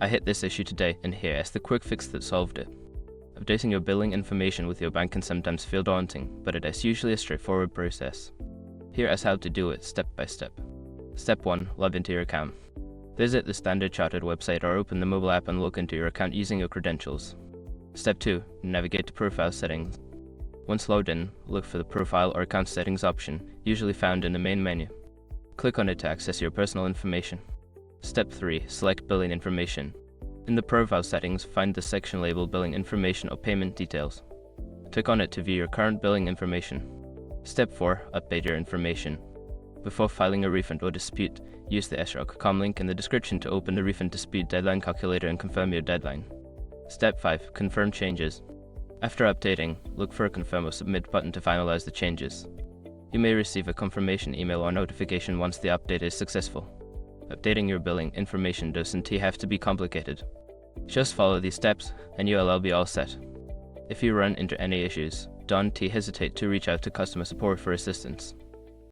I hit this issue today, and here is the quick fix that solved it. Updating your billing information with your bank can sometimes feel daunting, but it is usually a straightforward process. Here is how to do it step by step. Step 1. Log into your account. Visit the Standard Chartered website or open the mobile app and log into your account using your credentials. Step 2. Navigate to Profile Settings. Once logged in, look for the Profile or Account Settings option, usually found in the main menu. Click on it to access your personal information. Step 3. Select Billing Information. In the Profile Settings, find the section labeled Billing Information or Payment Details. Click on it to view your current billing information. Step 4. Update your information. Before filing a refund or dispute, use the SROC.com link in the description to open the refund dispute deadline calculator and confirm your deadline. Step 5. Confirm changes. After updating, look for a Confirm or Submit button to finalize the changes. You may receive a confirmation email or notification once the update is successful. Updating your billing information doesn't have to be complicated. Just follow these steps and you'll be all set. If you run into any issues, don't hesitate to reach out to customer support for assistance.